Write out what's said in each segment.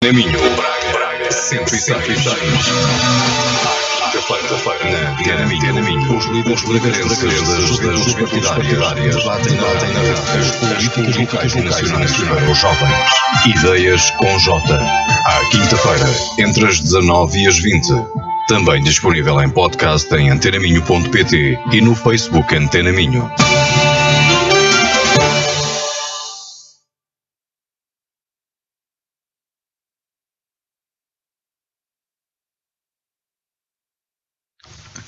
Minho, Braga, 106. Quinta-feira, na Minho, os líderes bragarenses das juventudes partidárias debatem as políticas locais e nacionais com os jovens. Ideias com J. À quinta-feira, entre as 19 e as 20. Também disponível em podcast em antenaminho.pt e no Facebook Antena Minho.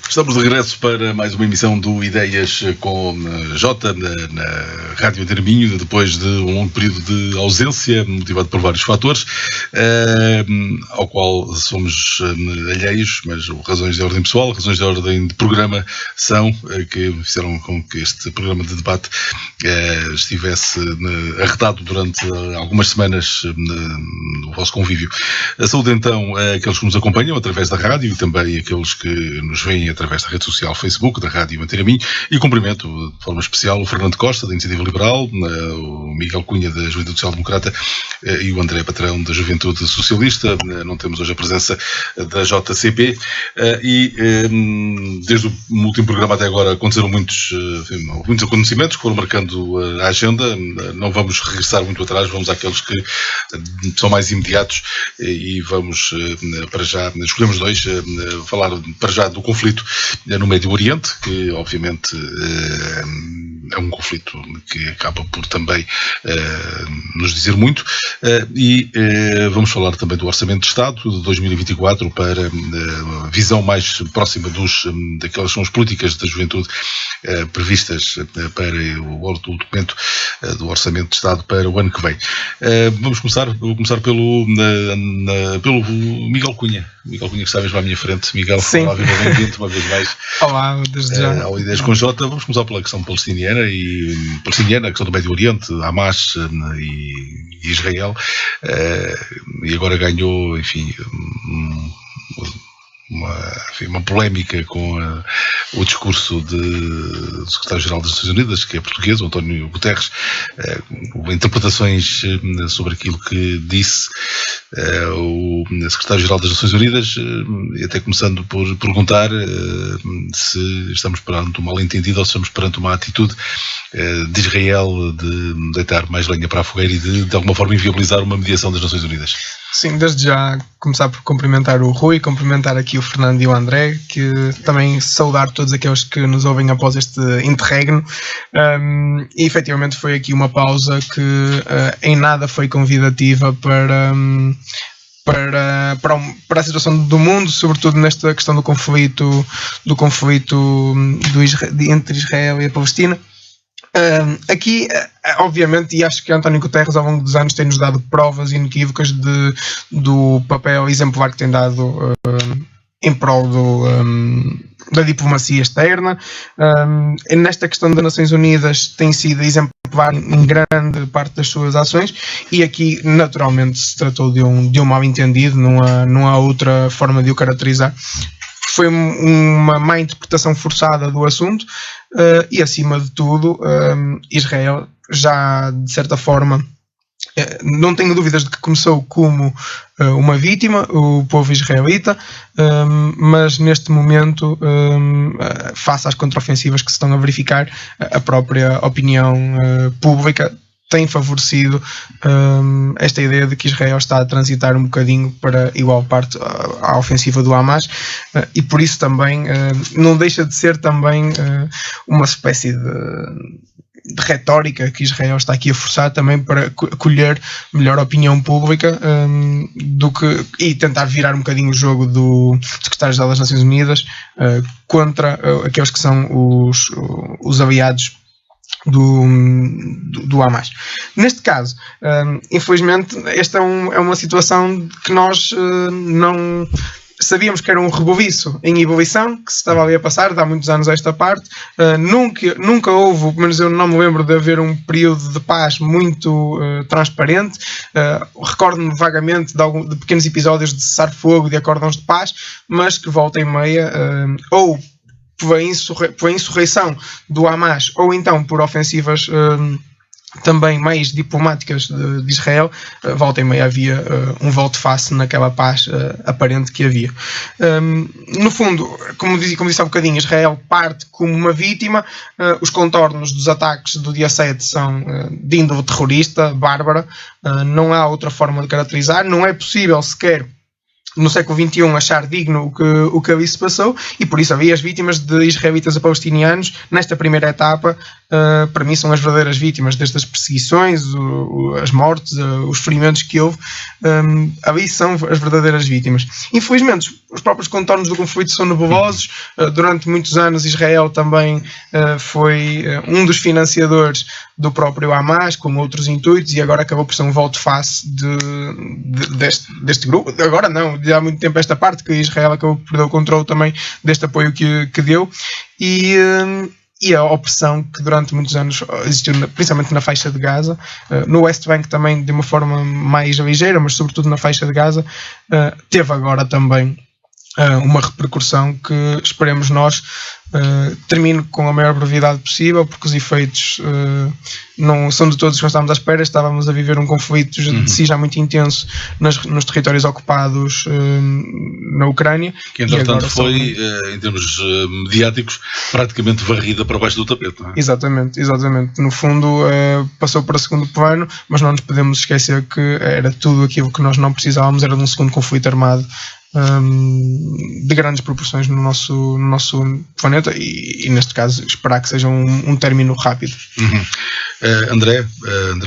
Estamos de regresso para mais uma emissão do Ideias com J na Rádio Antena Minho, depois de um longo período de ausência, motivado por vários fatores, ao qual somos alheios, mas razões de ordem pessoal, razões de ordem de programa são que fizeram com que este programa de debate estivesse arredado durante algumas semanas no vosso convívio. Saúde então aqueles que nos acompanham através da rádio e também aqueles que nos veem através da rede social Facebook, da Rádio Antena Minho, e cumprimento de forma especial o Fernando Costa, da Iniciativa Liberal, o Miguel Cunha, da Juventude Social Democrata, e o André Patrão, da Juventude Socialista. Não temos hoje a presença da JCP, e desde o último programa até agora aconteceram muitos acontecimentos que foram marcando a agenda. Não vamos regressar muito atrás, vamos àqueles que são mais imediatos, e vamos para já, escolhemos dois, falar para já do conflito no Médio Oriente, que obviamente é um conflito que acaba por também nos dizer muito, e vamos falar também do Orçamento de Estado de 2024 para a visão mais próxima daquelas são as políticas da juventude previstas para o documento do Orçamento de Estado para o ano que vem. Vou começar pelo Miguel Cunha. Miguel Cunha, que está mesmo à minha frente. Miguel, sim. Olá, bem-vindo uma vez mais. Olá, desde já. Ao Ideias com J. Vamos começar pela questão palestiniana, a questão do Médio Oriente, Hamas e Israel, e agora ganhou, enfim, uma polémica com o discurso do secretário-geral das Nações Unidas, que é português, o António Guterres, interpretações sobre aquilo que disse o secretário-geral das Nações Unidas, e até começando por perguntar se estamos perante um mal-entendido ou se estamos perante uma atitude de Israel de deitar mais lenha para a fogueira e de alguma forma inviabilizar uma mediação das Nações Unidas. Sim, desde já começar por cumprimentar o Rui, cumprimentar aqui o Fernando e o André, que também saudar todos aqueles que nos ouvem após este interregno, e efetivamente foi aqui uma pausa que em nada foi convidativa para a situação do mundo, sobretudo nesta questão do conflito entre Israel e a Palestina. Aqui, obviamente, e acho que António Guterres ao longo dos anos tem-nos dado provas inequívocas do papel exemplar que tem dado em prol da diplomacia externa. Nesta questão das Nações Unidas tem sido exemplar em grande parte das suas ações, e aqui naturalmente se tratou de um mal-entendido, não há outra forma de o caracterizar. Foi uma má interpretação forçada do assunto, e acima de tudo Israel já de certa forma, não tenho dúvidas de que começou como uma vítima, o povo israelita, mas neste momento, face às contraofensivas que se estão a verificar, a própria opinião pública tem favorecido esta ideia de que Israel está a transitar um bocadinho para igual parte à ofensiva do Hamas, e por isso também não deixa de ser também uma espécie de retórica que Israel está aqui a forçar também para colher melhor opinião pública, e tentar virar um bocadinho o jogo do secretário-geral das Nações Unidas contra aqueles que são os aliados do Hamas. Neste caso, infelizmente, esta é uma situação que nós não sabíamos que era um rebuliço em ebulição que se estava ali a passar, há muitos anos a esta parte. Nunca houve, pelo menos eu não me lembro de haver um período de paz muito transparente. Recordo-me vagamente de pequenos episódios de cessar-fogo, de acórdãos de paz, mas que volta e meia, ou pela insurreição do Hamas, ou então por ofensivas também mais diplomáticas de Israel, volta e meia havia um volte-face naquela paz aparente que havia. No fundo, como disse há bocadinho, Israel parte como uma vítima, os contornos dos ataques do dia 7 são de índole terrorista, bárbara, não há outra forma de caracterizar, não é possível sequer no século XXI achar digno o que ali se passou, e por isso havia as vítimas de israelitas a palestinianos nesta primeira etapa. Para mim são as verdadeiras vítimas, desde as perseguições, as mortes, os ferimentos que houve, ali são as verdadeiras vítimas. Infelizmente os próprios contornos do conflito são nebulosos. Durante muitos anos Israel também foi um dos financiadores do próprio Hamas, com outros intuitos, e agora acabou por ser um volte-face deste grupo. Agora não, há muito tempo esta parte que Israel acabou por perder o controle também deste apoio que deu, e a opressão que durante muitos anos existiu, principalmente na faixa de Gaza, no West Bank também de uma forma mais ligeira, mas sobretudo na faixa de Gaza, teve agora também uma repercussão que esperemos nós termine com a maior brevidade possível, porque os efeitos não são de todos os que nós estávamos à espera. Estávamos a viver um conflito de si já muito intenso nos territórios ocupados na Ucrânia, que entretanto foi, em termos mediáticos, praticamente varrida para baixo do tapete, não é? Exatamente. No fundo passou para o segundo plano, mas não nos podemos esquecer que era tudo aquilo que nós não precisávamos, era de um segundo conflito armado de grandes proporções no nosso planeta, e neste caso esperar que seja um término rápido. André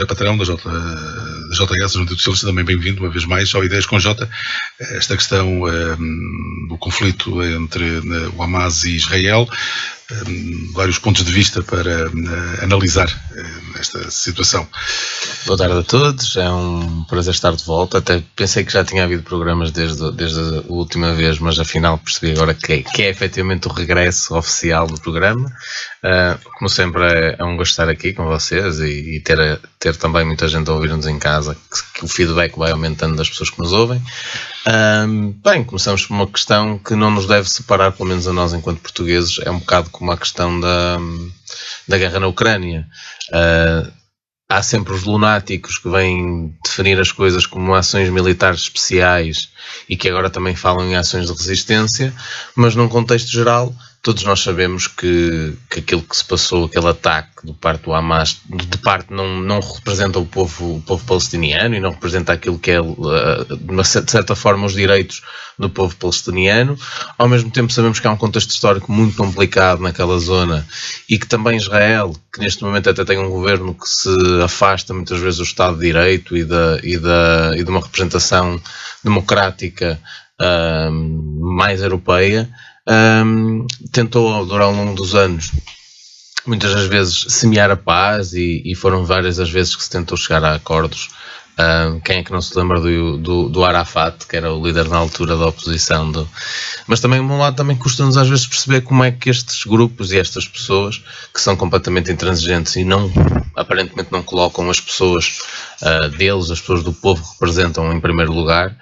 Patrão da JS, Juventude Socialista, também bem-vindo uma vez mais ao Ideias com J. Esta questão do conflito entre o Hamas e Israel, vários pontos de vista para analisar esta situação. Boa tarde a todos, é um prazer estar de volta. Até pensei que já tinha havido programas desde a última vez, mas afinal percebi agora que é efetivamente o regresso oficial do programa. Como sempre, é um gosto estar aqui com vocês e ter também muita gente a ouvir-nos em casa, que o feedback vai aumentando das pessoas que nos ouvem. Bem, começamos por uma questão que não nos deve separar, pelo menos a nós enquanto portugueses. É um bocado como a questão da guerra na Ucrânia. Há sempre os lunáticos que vêm definir as coisas como ações militares especiais e que agora também falam em ações de resistência, mas num contexto geral todos nós sabemos que aquilo que se passou, aquele ataque de parte do Hamas, de parte não representa o povo palestiniano e não representa aquilo que é, de certa forma, os direitos do povo palestiniano. Ao mesmo tempo sabemos que há um contexto histórico muito complicado naquela zona e que também Israel, que neste momento até tem um governo que se afasta muitas vezes do Estado de Direito e de uma representação democrática mais europeia, tentou ao longo dos anos muitas das vezes semear a paz e foram várias as vezes que se tentou chegar a acordos. Quem é que não se lembra do Arafat, que era o líder na altura da oposição? Mas também, de um lado, também custa-nos às vezes perceber como é que estes grupos e estas pessoas, que são completamente intransigentes e aparentemente não colocam as pessoas deles, as pessoas do povo que representam em primeiro lugar,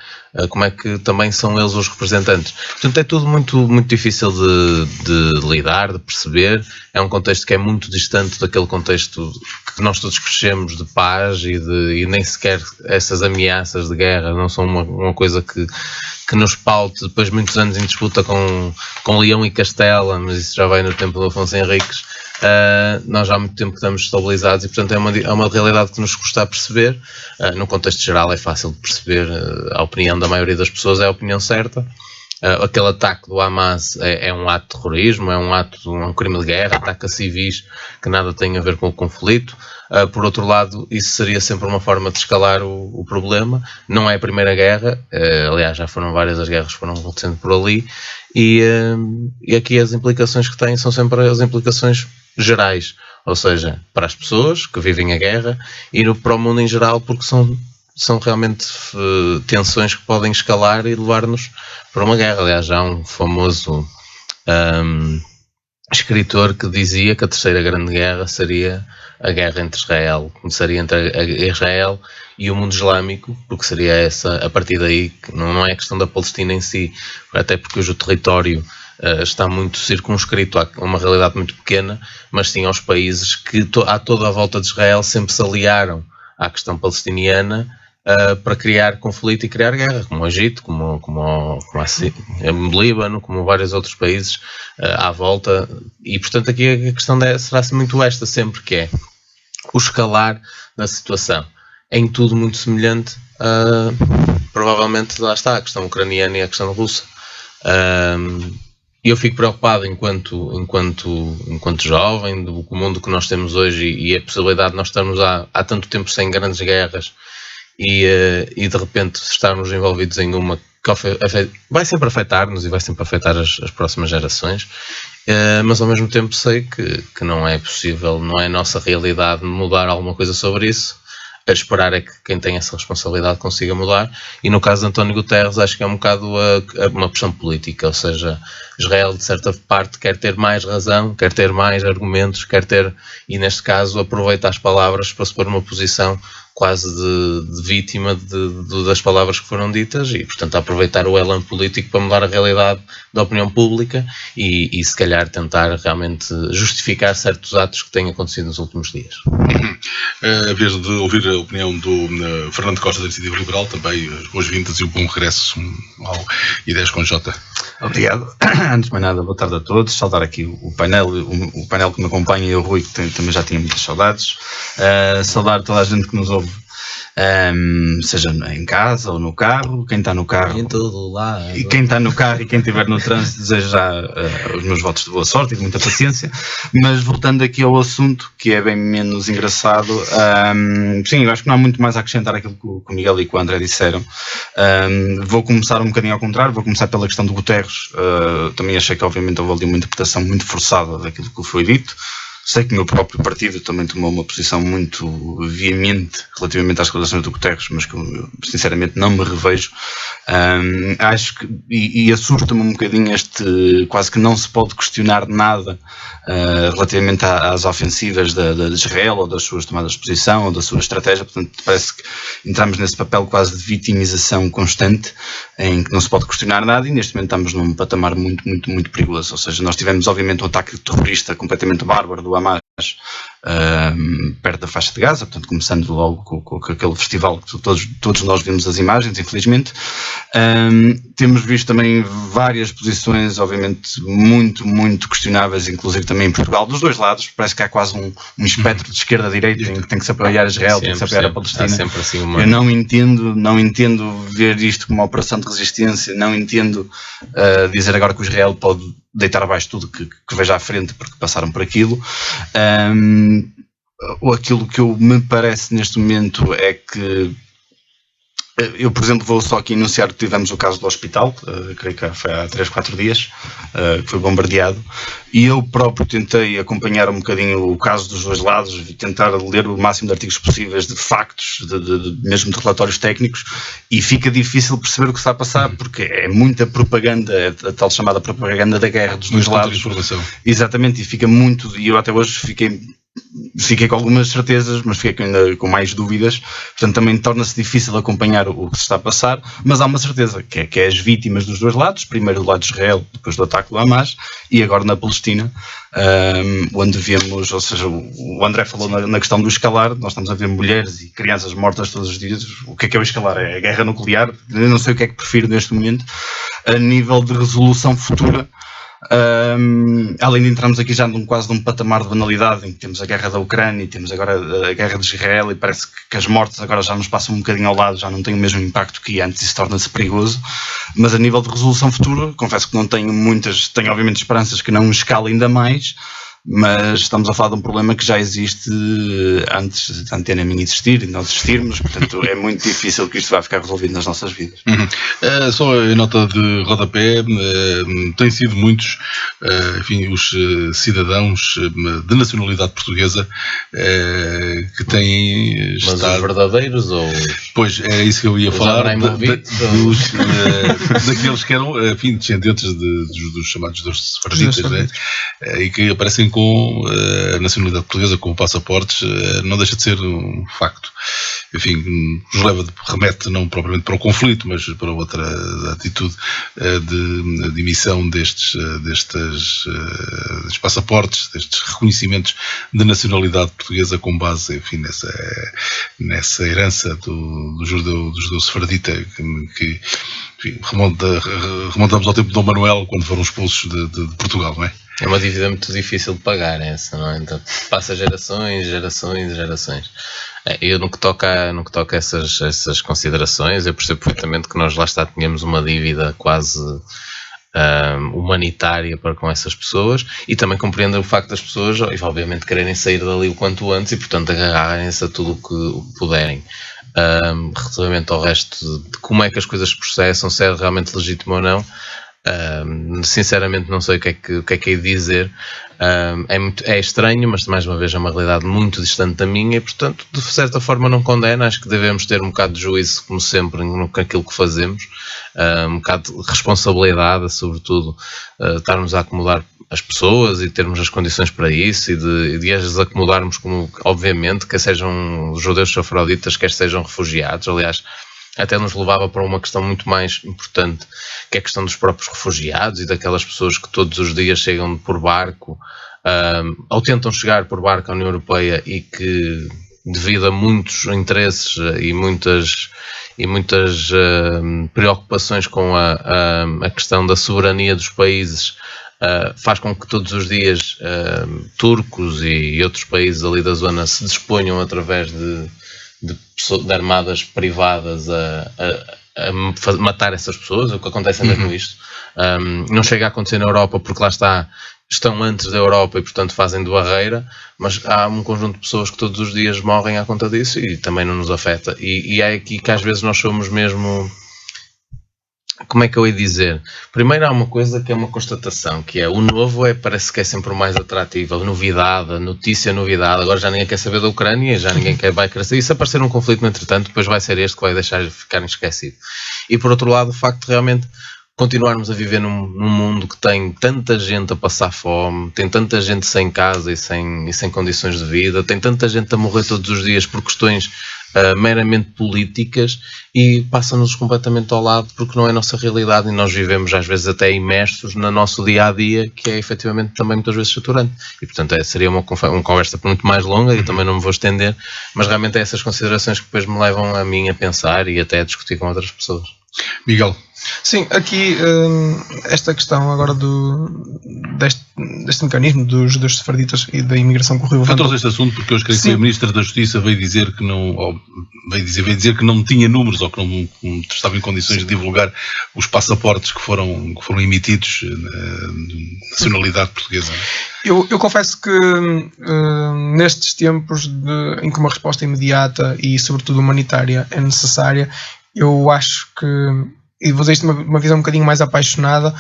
como é que também são eles os representantes. Portanto, é tudo muito, muito difícil de lidar, de perceber. É um contexto que é muito distante daquele contexto que nós todos crescemos de paz e nem sequer essas ameaças de guerra não são uma coisa que nos paute depois de muitos anos em disputa com Leão e Castela, mas isso já vai no tempo do Afonso Henriques. Nós já há muito tempo que estamos estabilizados e, portanto, é uma realidade que nos custa a perceber. No contexto geral é fácil de perceber, a opinião da maioria das pessoas é a opinião certa. Aquele ataque do Hamas é um ato de terrorismo, é um crime de guerra, ataque a civis que nada tem a ver com o conflito. Por outro lado, isso seria sempre uma forma de escalar o problema. Não é a primeira guerra, aliás, já foram várias as guerras que foram acontecendo por ali, e aqui as implicações que têm são sempre as implicações gerais, ou seja, para as pessoas que vivem a guerra e para o mundo em geral, porque são realmente tensões que podem escalar e levar-nos para uma guerra. Aliás, já há um famoso escritor que dizia que a terceira grande guerra seria a guerra entre Israel, começaria entre Israel e o mundo islâmico, porque seria essa, a partir daí, que não é a questão da Palestina em si, até porque hoje o território está muito circunscrito a uma realidade muito pequena, mas sim aos países que à toda a volta de Israel sempre se aliaram à questão palestiniana para criar conflito e criar guerra, como o Egito, como o Líbano, como vários outros países à volta. E, portanto, aqui a questão será muito esta sempre, que é o escalar da situação. Em tudo muito semelhante, provavelmente, lá está, a questão ucraniana e a questão russa. Eu fico preocupado enquanto jovem do mundo que nós temos hoje e a possibilidade de nós estarmos há tanto tempo sem grandes guerras e de repente estarmos envolvidos em uma que vai sempre afetar-nos e vai sempre afetar as próximas gerações, mas ao mesmo tempo sei que não é possível, não é a nossa realidade mudar alguma coisa sobre isso. A esperar é que quem tem essa responsabilidade consiga mudar, e no caso de António Guterres acho que é um bocado uma pressão política, ou seja, Israel de certa parte quer ter mais razão, quer ter mais argumentos, e neste caso aproveita as palavras para se pôr numa posição quase de vítima das palavras que foram ditas e, portanto, aproveitar o elan político para mudar a realidade da opinião pública e se calhar tentar realmente justificar certos atos que têm acontecido nos últimos dias. A vez de ouvir a opinião do Fernando Costa da Iniciativa Liberal, também as boas-vindas e um bom regresso ao Ideias com Jota. Obrigado. Antes de mais nada, boa tarde a todos. Saudar aqui o painel que me acompanha e o Rui, que também já tinha muitas saudades. Saudar toda a gente que nos ouve, seja em casa ou no carro, quem está no carro, em todo lado. E quem está no carro e quem estiver no trânsito, desejo já os meus votos de boa sorte e de muita paciência. Mas voltando aqui ao assunto, que é bem menos engraçado, sim, eu acho que não há muito mais a acrescentar aquilo que o Miguel e que o André disseram. Vou começar um bocadinho ao contrário, vou começar pela questão do Guterres. Também achei que obviamente houve ali uma interpretação muito forçada daquilo que foi dito. Sei que o meu próprio partido também tomou uma posição muito veemente relativamente às declarações do Guterres, mas que eu sinceramente não me revejo. Acho que, e assusta-me um bocadinho quase que não se pode questionar nada relativamente às ofensivas de Israel, ou das suas tomadas de posição, ou da sua estratégia. Portanto, parece que entramos nesse papel quase de vitimização constante, em que não se pode questionar nada, e neste momento estamos num patamar muito, muito, muito perigoso. Ou seja, nós tivemos obviamente um ataque terrorista completamente bárbaro do Hamas perto da faixa de Gaza, portanto começando logo com aquele festival que todos nós vimos as imagens, infelizmente. Temos visto também várias posições obviamente muito, muito questionáveis, inclusive também em Portugal, dos dois lados. Parece que há quase um espectro de esquerda-direita em que tem que se apoiar Israel, tem que se apoiar a Palestina. Assim Eu não entendo ver isto como uma operação de resistência, não entendo dizer agora que o Israel pode deitar abaixo tudo que veja à frente porque passaram por aquilo. Aquilo que me parece neste momento é que eu, por exemplo, vou só aqui enunciar que tivemos o caso do hospital, creio que foi há 3-4 dias, que foi bombardeado, e eu próprio tentei acompanhar um bocadinho o caso dos dois lados, tentar ler o máximo de artigos possíveis, de factos, mesmo de relatórios técnicos, e fica difícil perceber o que está a passar, porque é muita propaganda, a tal chamada propaganda da guerra dos dois lados. Exatamente, e fica muito, e eu até hoje fiquei com algumas certezas, mas fiquei ainda com mais dúvidas, portanto também torna-se difícil acompanhar o que se está a passar, mas há uma certeza, que é as vítimas dos dois lados, primeiro do lado de Israel, depois do ataque do Hamas, e agora na Palestina, onde vemos, ou seja, o André falou na questão do escalar, nós estamos a ver mulheres e crianças mortas todos os dias. O que é o escalar? É a guerra nuclear? Eu não sei o que é que prefiro neste momento, a nível de resolução futura. Além de entrarmos aqui já quase num patamar de banalidade em que temos a guerra da Ucrânia e temos agora a guerra de Israel, e parece que as mortes agora já nos passam um bocadinho ao lado, já não têm o mesmo impacto que antes, isso torna-se perigoso. Mas a nível de resolução futura, confesso que não tenho tenho obviamente esperanças que não escale ainda mais, mas estamos a falar de um problema que já existe antes da Antena Minha existir e nós existirmos, portanto é muito difícil que isto vá ficar resolvido nas nossas vidas. Só em nota de rodapé, têm sido muitos, enfim, os cidadãos de nacionalidade portuguesa que têm estado... Mas os verdadeiros ou... Pois, é isso que eu ia falar, daqueles que eram, enfim, descendentes dos chamados dos sefarditas, né? E que aparecem com a nacionalidade portuguesa, com passaportes, não deixa de ser um facto. Enfim, nos remete não propriamente para o conflito, mas para outra atitude de emissão destes passaportes, destes reconhecimentos de nacionalidade portuguesa com base, enfim, nessa herança do judeu sefardita que enfim, remontamos ao tempo de Dom Manuel, quando foram expulsos de Portugal, não é? É uma dívida muito difícil de pagar essa, não é? Então, passa gerações. Eu no que toca a essas considerações, eu percebo perfeitamente que nós lá tínhamos uma dívida quase humanitária para com essas pessoas, e também compreendo o facto das pessoas, obviamente, quererem sair dali o quanto antes e, portanto, agarrarem-se a tudo o que puderem. Relativamente ao resto de como é que as coisas se processam, se é realmente legítimo ou não, sinceramente não sei o que é que hei de dizer. É estranho, mas mais uma vez é uma realidade muito distante da minha e, portanto, de certa forma não condeno. Acho que devemos ter um bocado de juízo, como sempre, naquilo que fazemos, um bocado de responsabilidade, sobretudo, estarmos a acomodar as pessoas e termos as condições para isso e de as acomodarmos, como, obviamente, quer sejam judeus sefraditas, quer sejam refugiados. Aliás, até nos levava para uma questão muito mais importante, que é a questão dos próprios refugiados e daquelas pessoas que todos os dias chegam por barco, ou tentam chegar por barco à União Europeia e que, devido a muitos interesses e muitas preocupações com a questão da soberania dos países, faz com que todos os dias turcos e outros países ali da zona se disponham através de armadas privadas a matar essas pessoas. O que acontece é mesmo isto. Não chega a acontecer na Europa porque lá estão antes da Europa e, portanto, fazem de barreira, mas há um conjunto de pessoas que todos os dias morrem à conta disso e também não nos afeta. E é aqui que às vezes nós somos mesmo... Como é que eu ia dizer? Primeiro há uma coisa que é uma constatação, que é o novo parece que é sempre o mais atrativo, a novidade, a novidade. Agora já ninguém quer saber da Ucrânia, já ninguém vai querer saber. E se aparecer um conflito no entretanto, depois vai ser este que vai deixar de ficar esquecido. E por outro lado, o facto de realmente continuarmos a viver num mundo que tem tanta gente a passar fome, tem tanta gente sem casa e sem condições de vida, tem tanta gente a morrer todos os dias por questões meramente políticas, e passa-nos completamente ao lado porque não é a nossa realidade e nós vivemos às vezes até imersos no nosso dia-a-dia, que é efetivamente também muitas vezes saturante. E portanto seria uma conversa muito mais longa e também não me vou estender, mas realmente é essas considerações que depois me levam a mim a pensar e até a discutir com outras pessoas. Miguel. Sim, aqui esta questão agora deste mecanismo dos sefarditas e da imigração que o Rui Eu trouxe este assunto porque hoje creio que o Ministro da Justiça veio dizer que não tinha números ou que não estava em condições de divulgar os passaportes que foram emitidos na nacionalidade portuguesa. Eu confesso que nestes tempos em que uma resposta imediata e sobretudo humanitária é necessária, eu acho que, e vou dizer isto de uma visão um bocadinho mais apaixonada,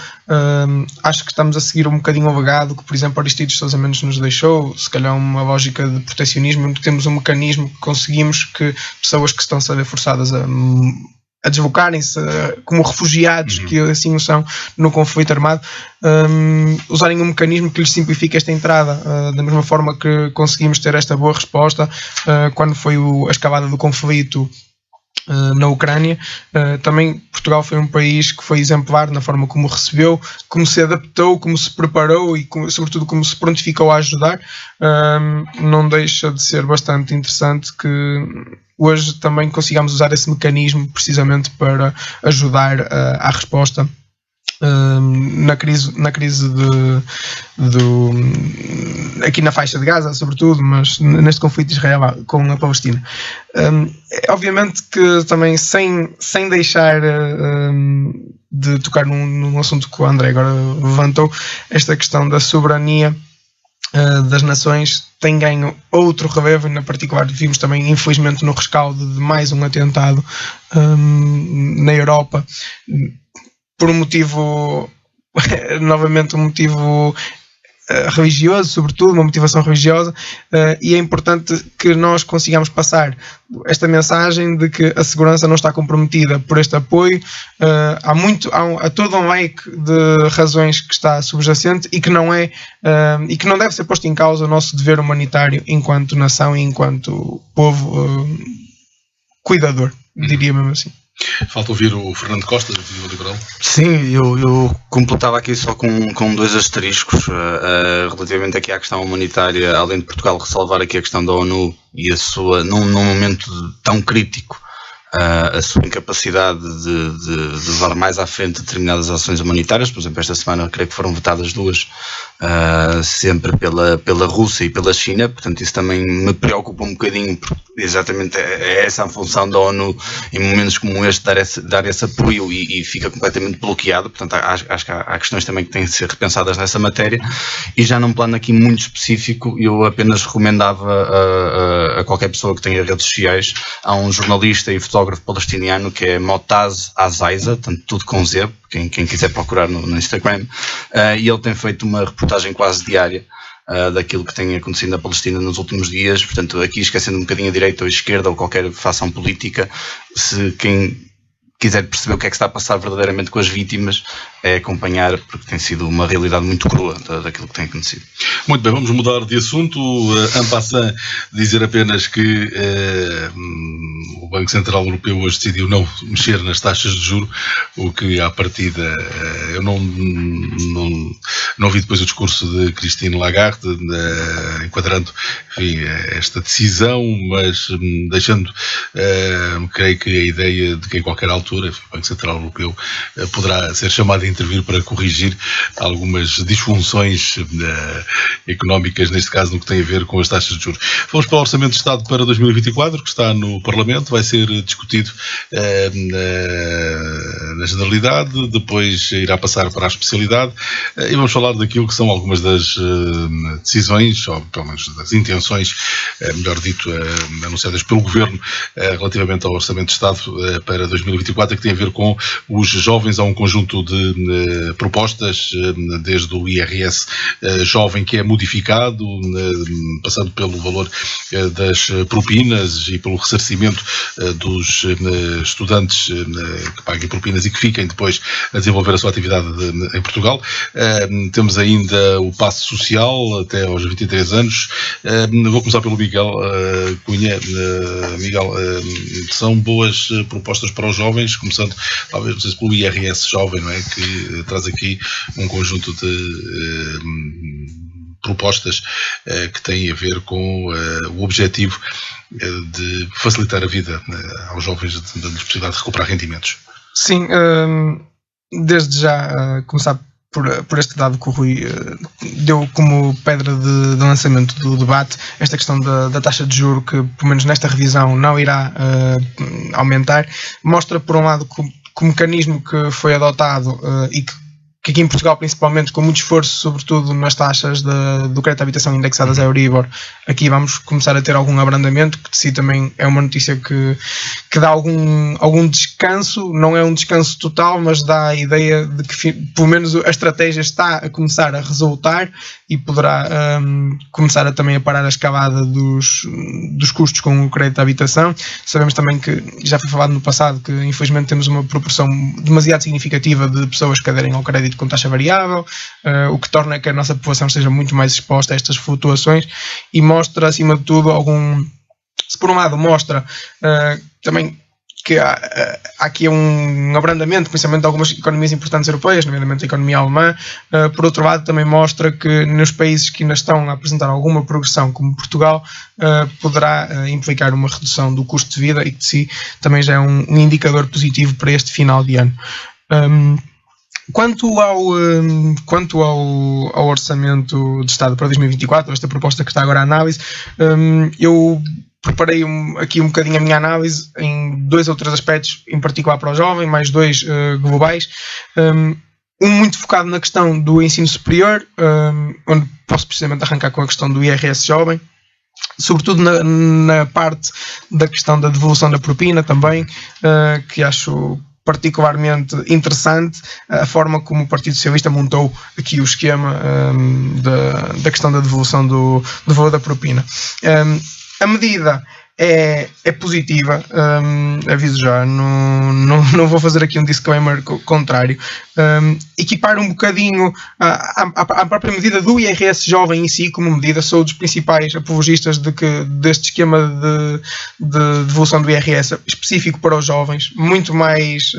acho que estamos a seguir um bocadinho o legado que, por exemplo, Aristides Sousa Mendes nos deixou, se calhar uma lógica de protecionismo, onde temos um mecanismo que conseguimos que pessoas que estão a ser forçadas a deslocarem-se como refugiados, que assim o são, no conflito armado, usarem um mecanismo que lhes simplifique esta entrada, da mesma forma que conseguimos ter esta boa resposta quando foi a escalada do conflito na Ucrânia. Também Portugal foi um país que foi exemplar na forma como recebeu, como se adaptou, como se preparou e sobretudo como se prontificou a ajudar. Não deixa de ser bastante interessante que hoje também consigamos usar esse mecanismo precisamente para ajudar à resposta na crise aqui na faixa de Gaza, sobretudo, mas neste conflito de Israel com a Palestina. Obviamente que também sem deixar de tocar num assunto que o André agora levantou, esta questão da soberania das nações tem ganho outro relevo, e na particular vimos também infelizmente no rescaldo de mais um atentado na Europa, por um motivo novamente um motivo religioso, sobretudo, uma motivação religiosa, e é importante que nós consigamos passar esta mensagem de que a segurança não está comprometida por este apoio. Há todo um leque de razões que está subjacente e que não deve ser posto em causa o nosso dever humanitário enquanto nação e enquanto povo cuidador, diria mesmo assim. Falta ouvir o Fernando Costa, da Iniciativa Liberal. Sim, eu completava aqui só com 2 asteriscos relativamente aqui à questão humanitária, além de Portugal ressalvar aqui a questão da ONU e a sua, num momento tão crítico, a sua incapacidade de levar mais à frente determinadas ações humanitárias. Por exemplo, esta semana creio que foram votadas 2, sempre pela Rússia e pela China, portanto isso também me preocupa um bocadinho, porque exatamente é essa a função da ONU em momentos como este, dar esse apoio e fica completamente bloqueado. Portanto acho que há questões também que têm de ser repensadas nessa matéria. E já num plano aqui muito específico, eu apenas recomendava a qualquer pessoa que tenha redes sociais, há um jornalista e fotógrafo palestiniano que é Motaz Azaiza, tanto tudo com Z, quem quiser procurar no Instagram, e ele tem feito uma reportagem quase diária daquilo que tem acontecido na Palestina nos últimos dias. Portanto, aqui esquecendo um bocadinho a direita ou a esquerda ou qualquer fação política, se quem quiser perceber o que é que está a passar verdadeiramente com as vítimas, é acompanhar, porque tem sido uma realidade muito crua daquilo que tem acontecido. Muito bem, vamos mudar de assunto. En passant, dizer apenas que o Banco Central Europeu hoje decidiu não mexer nas taxas de juros, o que à partida eu não vi depois o discurso de Christine Lagarde enquadrando, enfim, esta decisão, mas deixando, creio que a ideia de que em qualquer altura o Banco Central Europeu poderá ser chamado a intervir para corrigir algumas disfunções económicas, neste caso no que tem a ver com as taxas de juros. Vamos para o Orçamento de Estado para 2024, que está no Parlamento, vai ser discutido na generalidade, depois irá passar para a especialidade, e vamos falar daquilo que são algumas das decisões, ou pelo menos das intenções, melhor dito, anunciadas pelo Governo relativamente ao Orçamento de Estado para 2024, que tem a ver com os jovens. Há um conjunto de propostas, desde o IRS jovem, que é modificado, passando pelo valor das propinas e pelo ressarcimento dos estudantes que paguem propinas e que fiquem depois a desenvolver a sua atividade em Portugal. Temos ainda o passe social até aos 23 anos. Vou começar pelo Miguel Cunha. Miguel, são boas propostas para os jovens, começando talvez, não sei se pelo IRS jovem, não é? Que traz aqui um conjunto de propostas que têm a ver com o objetivo de facilitar a vida aos jovens, dando-lhes possibilidade de recuperar rendimentos. Sim, desde já começar por este dado que o Rui deu como pedra de lançamento do debate, esta questão da taxa de juros, que pelo menos nesta revisão não irá aumentar, mostra por um lado que o mecanismo que foi adotado e que aqui em Portugal, principalmente, com muito esforço, sobretudo nas taxas do crédito à habitação indexadas a Euribor, aqui vamos começar a ter algum abrandamento, que de si também é uma notícia que dá algum descanso. Não é um descanso total, mas dá a ideia de que pelo menos a estratégia está a começar a resultar e poderá começar também a parar a escalada dos custos com o crédito à habitação. Sabemos também que, já foi falado no passado, que infelizmente temos uma proporção demasiado significativa de pessoas que aderem ao crédito com taxa variável, o que torna que a nossa população seja muito mais exposta a estas flutuações, e mostra, acima de tudo, se por um lado mostra também que há aqui um abrandamento, principalmente de algumas economias importantes europeias, nomeadamente a economia alemã. Por outro lado, também mostra que nos países que ainda estão a apresentar alguma progressão, como Portugal, poderá implicar uma redução do custo de vida, e que de si também já é um indicador positivo para este final de ano. Quanto ao Orçamento de Estado para 2024, esta proposta que está agora à análise, eu preparei aqui um bocadinho a minha análise em 2 ou 3 aspectos, em particular para o jovem, mais 2 globais. Um muito focado na questão do ensino superior, onde posso precisamente arrancar com a questão do IRS jovem, sobretudo na parte da questão da devolução da propina também, que acho particularmente interessante a forma como o Partido Socialista montou aqui o esquema da questão da devolução do valor da propina. A medida é positiva, aviso já, não vou fazer aqui um disclaimer contrário. Equipar um bocadinho a própria medida do IRS jovem em si como medida, sou dos principais apologistas deste esquema de devolução do IRS específico para os jovens, muito mais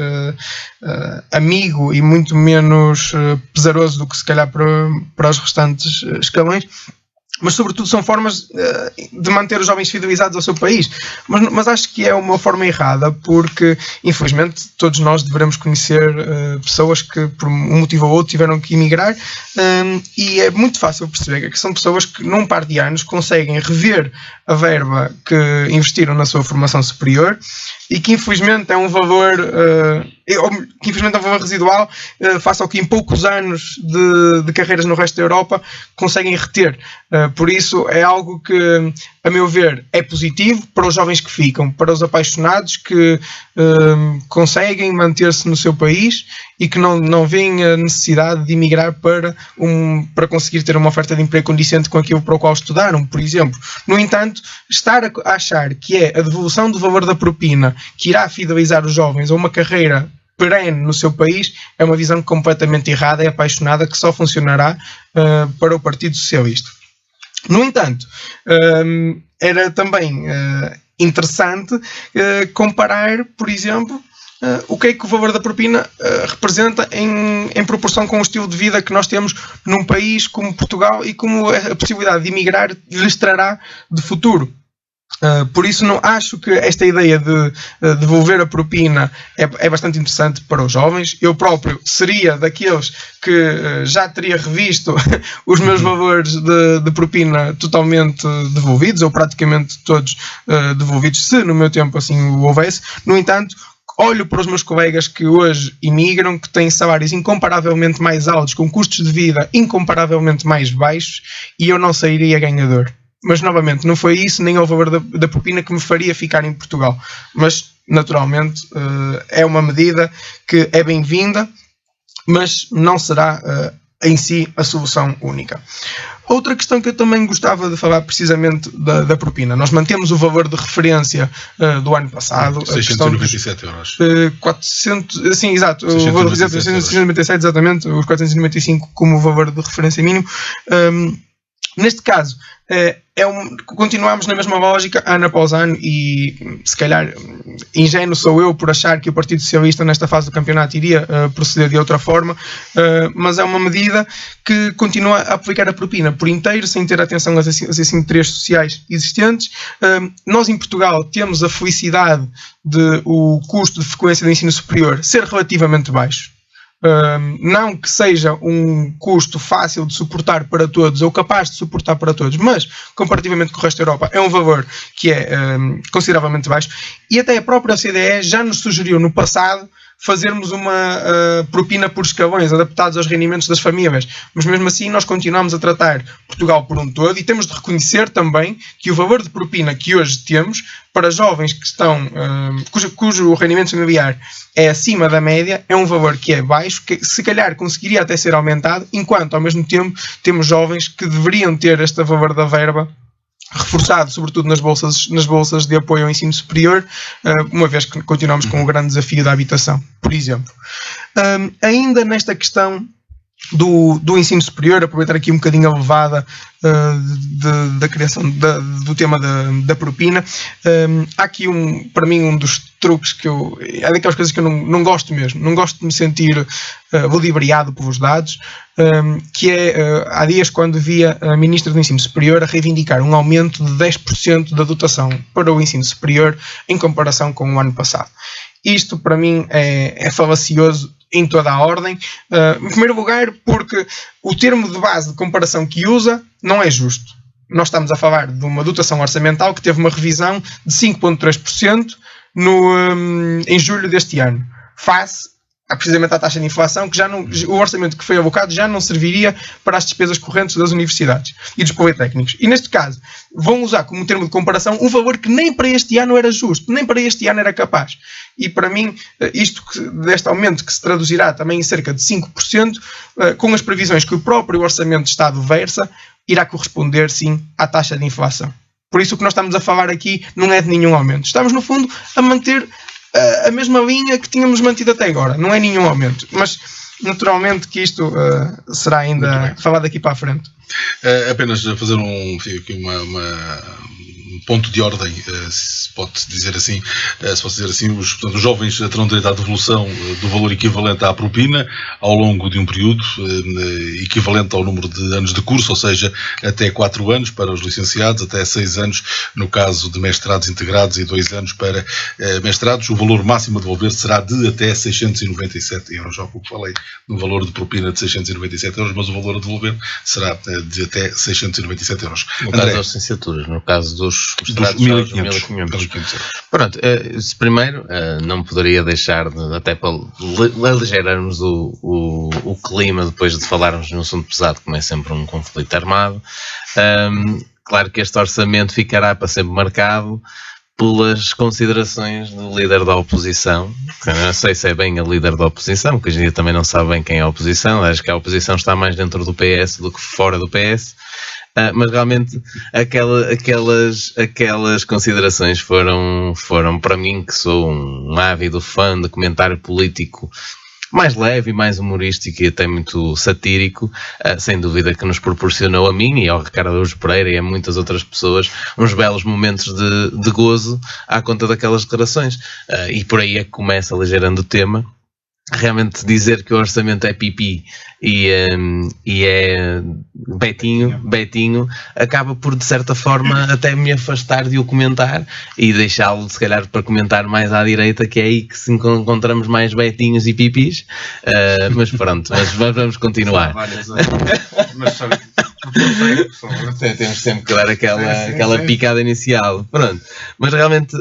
amigo e muito menos pesaroso do que se calhar para os restantes escalões. Mas sobretudo são formas de manter os jovens fidelizados ao seu país. Mas acho que é uma forma errada, porque infelizmente todos nós devemos conhecer pessoas que por um motivo ou outro tiveram que emigrar, e é muito fácil perceber que são pessoas que num par de anos conseguem rever a verba que investiram na sua formação superior e que infelizmente é um valor residual face ao que em poucos anos de carreiras no resto da Europa conseguem reter. Por isso é algo que, a meu ver, é positivo para os jovens que ficam, para os apaixonados que conseguem manter-se no seu país e que não veem a necessidade de emigrar para conseguir ter uma oferta de emprego condicente com aquilo para o qual estudaram, por exemplo. No entanto, estar a achar que é a devolução do valor da propina que irá fidelizar os jovens a uma carreira perene no seu país é uma visão completamente errada e apaixonada que só funcionará para o Partido Socialista. No entanto, era também interessante comparar, por exemplo, o que é que o valor da propina representa em proporção com o estilo de vida que nós temos num país como Portugal e como a possibilidade de emigrar lhes trará de futuro. Por isso não acho que esta ideia de devolver a propina é bastante interessante para os jovens. Eu próprio seria daqueles que já teria revisto os meus valores de propina totalmente devolvidos, ou praticamente todos devolvidos, se no meu tempo assim o houvesse. No entanto, olho para os meus colegas que hoje imigram, que têm salários incomparavelmente mais altos, com custos de vida incomparavelmente mais baixos, e eu não sairia ganhador. Mas, novamente, não foi isso, nem o valor da propina que me faria ficar em Portugal. Mas, naturalmente, é uma medida que é bem-vinda, mas não será em si a solução única. Outra questão que eu também gostava de falar precisamente da propina. Nós mantemos o valor de referência do ano passado. 697 euros. 400, sim, exato. O valor de 697, exatamente. Os 495 como o valor de referência mínimo. Neste caso, continuamos na mesma lógica, ano após ano, e se calhar ingênuo sou eu por achar que o Partido Socialista nesta fase do campeonato iria proceder de outra forma, mas é uma medida que continua a aplicar a propina por inteiro, sem ter atenção às assimetrias sociais existentes. Nós em Portugal temos a felicidade de o custo de frequência do ensino superior ser relativamente baixo. Não que seja um custo fácil de suportar para todos ou capaz de suportar para todos, mas comparativamente com o resto da Europa é um valor que é consideravelmente baixo, e até a própria OCDE já nos sugeriu no passado fazermos uma propina por escalões adaptados aos rendimentos das famílias, mas mesmo assim nós continuamos a tratar Portugal por um todo, e temos de reconhecer também que o valor de propina que hoje temos para jovens que estão cujo rendimento familiar é acima da média é um valor que é baixo, que se calhar conseguiria até ser aumentado, enquanto ao mesmo tempo temos jovens que deveriam ter este valor da verba reforçado, sobretudo nas bolsas de apoio ao ensino superior, uma vez que continuamos com o grande desafio da habitação, por exemplo. Ainda nesta questão do ensino superior, aproveitar aqui um bocadinho a levada da criação do tema da propina, há aqui para mim um dos truques que é daquelas coisas que eu não gosto mesmo, não gosto de me sentir ludibriado pelos dados, que é há dias quando via a Ministra do Ensino Superior a reivindicar um aumento de 10% da dotação para o ensino superior em comparação com o ano passado. Isto para mim é falacioso em toda a ordem. Em primeiro lugar, porque o termo de base de comparação que usa não é justo. Nós estamos a falar de uma dotação orçamental que teve uma revisão de 5,3% em julho deste ano, face precisamente à taxa de inflação, que o orçamento que foi alocado já não serviria para as despesas correntes das universidades e dos politécnicos. E neste caso, vão usar como termo de comparação um valor que nem para este ano era justo, nem para este ano era capaz. E para mim, deste aumento, que se traduzirá também em cerca de 5%, com as previsões que o próprio Orçamento de Estado versa, irá corresponder, sim, à taxa de inflação. Por isso o que nós estamos a falar aqui não é de nenhum aumento. Estamos, no fundo, a manter a mesma linha que tínhamos mantido até agora. Não é nenhum aumento. Mas, naturalmente, que isto será ainda falado daqui para a frente. Apenas fazer um ponto de ordem, se pode dizer assim, os jovens terão direito à devolução do valor equivalente à propina ao longo de um período equivalente ao número de anos de curso, ou seja, até 4 anos para os licenciados, até 6 anos no caso de mestrados integrados e 2 anos para mestrados. O valor máximo a devolver será de até 697 euros. Já há pouco falei no valor de propina de 697 euros, mas o valor a devolver será de até 697 euros. No caso das licenciaturas, no caso dos 1.500. Pronto, primeiro, não poderia deixar de, até para aligerarmos o clima depois de falarmos num assunto pesado, como é sempre um conflito armado. Claro que este orçamento ficará para sempre marcado pelas considerações do líder da oposição. Eu não sei se é bem a líder da oposição, porque hoje em dia também não sabe bem quem é a oposição. Acho que a oposição está mais dentro do PS do que fora do PS. Mas realmente aquelas considerações foram para mim, que sou um ávido fã de comentário político mais leve, mais humorístico e até muito satírico, sem dúvida que nos proporcionou a mim e ao Ricardo Araújo Pereira e a muitas outras pessoas uns belos momentos de gozo à conta daquelas declarações. E por aí é que começa, aligerando o tema, realmente dizer que o orçamento é pipi e é Betinho, acaba por, de certa forma, até me afastar de o comentar e deixá-lo, se calhar, para comentar mais à direita, que é aí que se encontramos mais Betinhos e pipis. Mas pronto, mas vamos continuar. Temos sempre que dar aquela picada inicial. Pronto. Mas realmente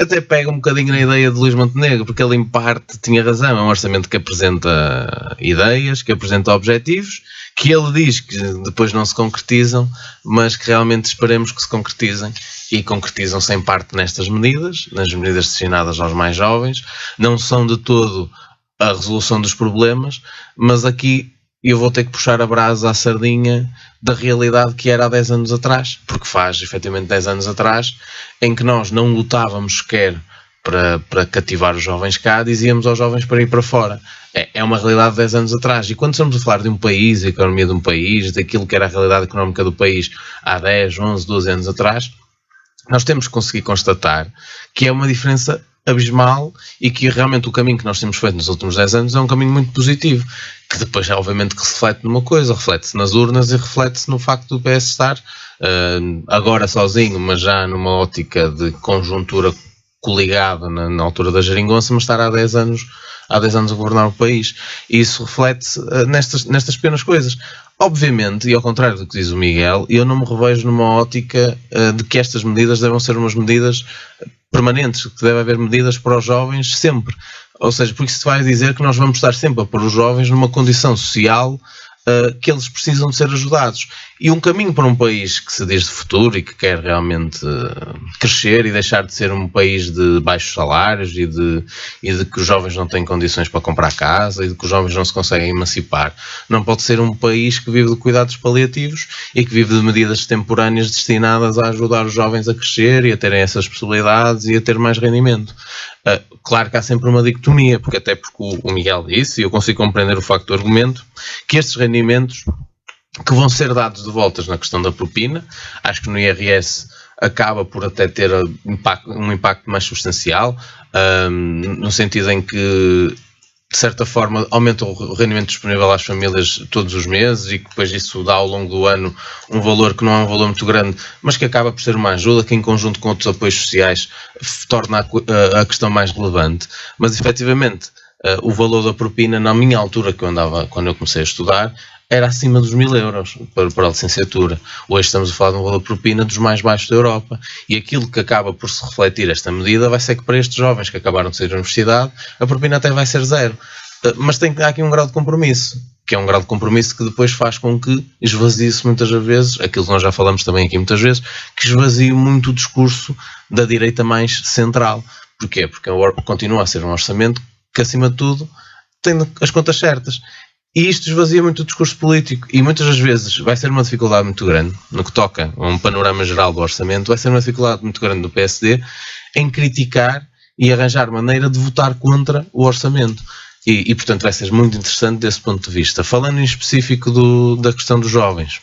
até pega um bocadinho na ideia de Luís Montenegro, porque ele em parte tinha razão. É um orçamento que apresenta ideias, que apresenta objetivos, que ele diz que depois não se concretizam, mas que realmente esperemos que se concretizem, e concretizam-se em parte nestas medidas, nas medidas destinadas aos mais jovens. Não são de todo a resolução dos problemas, mas aqui eu vou ter que puxar a brasa à sardinha da realidade que era há 10 anos atrás, porque faz efetivamente 10 anos atrás, em que nós não lutávamos sequer para cativar os jovens cá, dizíamos aos jovens para ir para fora. É uma realidade de 10 anos atrás. E quando estamos a falar de um país, a economia de um país, daquilo que era a realidade económica do país há 10, 11, 12 anos atrás, nós temos que conseguir constatar que é uma diferença abismal e que realmente o caminho que nós temos feito nos últimos 10 anos é um caminho muito positivo, que depois obviamente que se reflete numa coisa, reflete-se nas urnas e reflete-se no facto do PS estar agora sozinho, mas já numa ótica de conjuntura coligada na altura da geringonça, mas estar há 10 anos a governar o país. E isso reflete-se nestas pequenas coisas. Obviamente, e ao contrário do que diz o Miguel, eu não me revejo numa ótica de que estas medidas devem ser umas medidas permanentes, que deve haver medidas para os jovens sempre. Ou seja, porque isso vai dizer que nós vamos estar sempre a pôr os jovens numa condição social que eles precisam de ser ajudados. E um caminho para um país que se diz de futuro e que quer realmente crescer e deixar de ser um país de baixos salários e de que os jovens não têm condições para comprar casa e de que os jovens não se conseguem emancipar. Não pode ser um país que vive de cuidados paliativos e que vive de medidas temporâneas destinadas a ajudar os jovens a crescer e a terem essas possibilidades e a ter mais rendimento. Claro que há sempre uma dicotomia, porque até porque o Miguel disse, e eu consigo compreender o facto do argumento, que estes rendimentos que vão ser dados de voltas na questão da propina, acho que no IRS acaba por até ter um impacto mais substancial, no sentido em que, de certa forma, aumenta o rendimento disponível às famílias todos os meses e que depois isso dá ao longo do ano um valor que não é um valor muito grande, mas que acaba por ser uma ajuda que, em conjunto com outros apoios sociais, torna a questão mais relevante. Mas, efetivamente, o valor da propina, na minha altura, quando eu comecei a estudar, era acima dos 1.000 euros para a licenciatura. Hoje estamos a falar de um valor de propina dos mais baixos da Europa. E aquilo que acaba por se refletir esta medida vai ser que para estes jovens que acabaram de sair da universidade, a propina até vai ser 0. Mas há aqui um grau de compromisso, que é um grau de compromisso que depois faz com que esvazie-se muitas vezes, aquilo que nós já falamos também aqui muitas vezes, que esvazie muito o discurso da direita mais central. Porquê? Porque continua a ser um orçamento que, acima de tudo, tem as contas certas. E isto esvazia muito o discurso político. E muitas das vezes vai ser uma dificuldade muito grande, no que toca a um panorama geral do orçamento, vai ser uma dificuldade muito grande do PSD em criticar e arranjar maneira de votar contra o orçamento. E portanto, vai ser muito interessante desse ponto de vista. Falando em específico da questão dos jovens